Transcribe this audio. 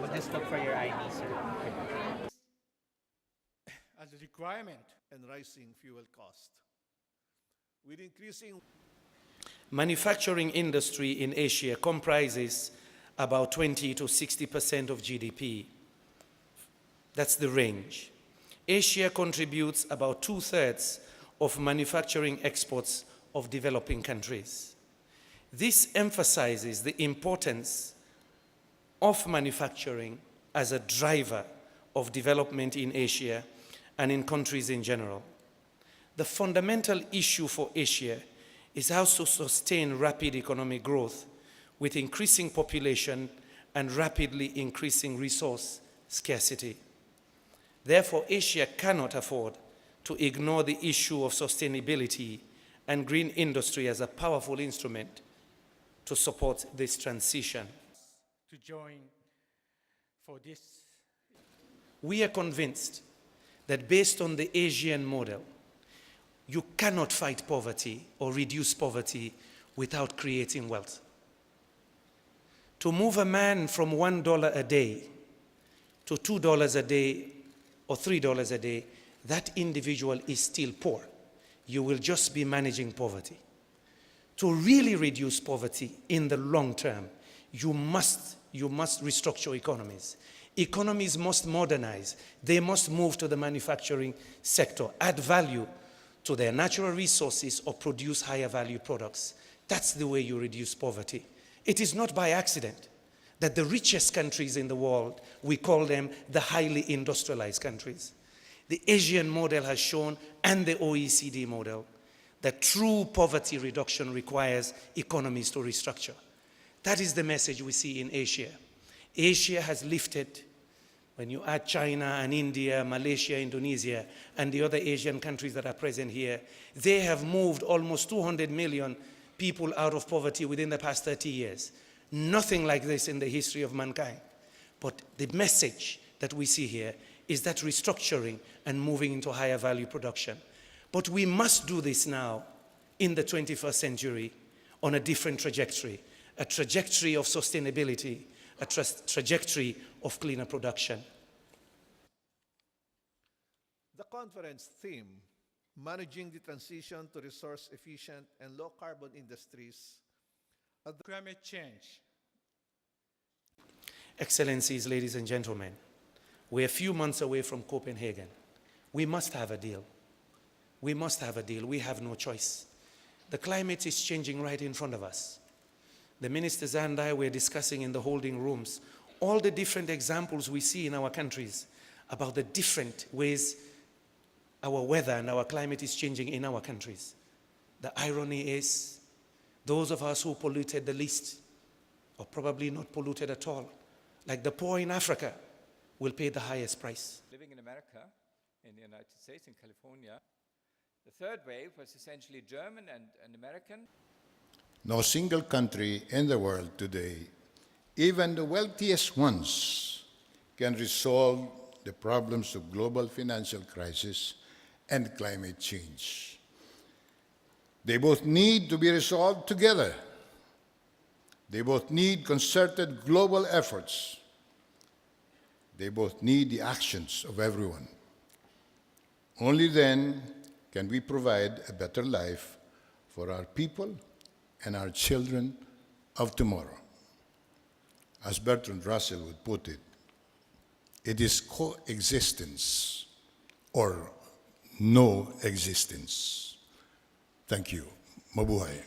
We'll just look for your ID, sir. as a requirement and rising fuel cost. With increasing Manufacturing industry in Asia comprises about 20 to 60% of GDP. That's the range. Asia contributes about 2/3 of manufacturing exports of developing countries. This emphasizes the importance of manufacturing as a driver of development in Asia and in countries in general. The fundamental issue for Asia is how to sustain rapid economic growth with increasing population and rapidly increasing resource scarcity. Therefore, Asia cannot afford to ignore the issue of sustainability and green industry as a powerful instrument to support this transition. to join for this. We are convinced that based on the Asian model, you cannot fight poverty or reduce poverty without creating wealth. To move a man from $1 a day to $2 a day or $3 a day, that individual is still poor. You will just be managing poverty. To really reduce poverty in the long term, you must restructure economies. Economies must modernize. They must move to the manufacturing sector, add value to their natural resources or produce higher value products. That's the way you reduce poverty. It is not by accident that the richest countries in the world, we call them the highly industrialized countries. The Asian model has shown, and the OECD model, that true poverty reduction requires economies to restructure. That is the message we see in Asia. Asia has lifted, when you add China and India, Malaysia, Indonesia, and the other Asian countries that are present here, they have moved almost 200 million people out of poverty within the past 30 years. Nothing like this in the history of mankind. But the message that we see here is that restructuring and moving into higher value production. But we must do this now in the 21st century on a different trajectory, a trajectory of sustainability, a trajectory of cleaner production. The conference theme, Managing the Transition to Resource-Efficient and Low-Carbon Industries of the Climate Change. Excellencies, ladies and gentlemen, we're a few months away from Copenhagen. We must have a deal. We must have a deal. We have no choice. The climate is changing right in front of us. The ministers and I were discussing in the holding rooms all the different examples we see in our countries about the different ways our weather and our climate is changing in our countries. The irony is, those of us who polluted the least, or probably not polluted at all, like the poor in Africa, will pay the highest price. Living in America, in the United States, in California, the third wave was essentially German and American. No single country in the world today, even the wealthiest ones, can resolve the problems of global financial crisis and climate change. They both need to be resolved together. They both need concerted global efforts. They both need the actions of everyone. Only then can we provide a better life for our people and our children of tomorrow. As Bertrand Russell would put it is coexistence or no existence. Thank you. Mabuhay.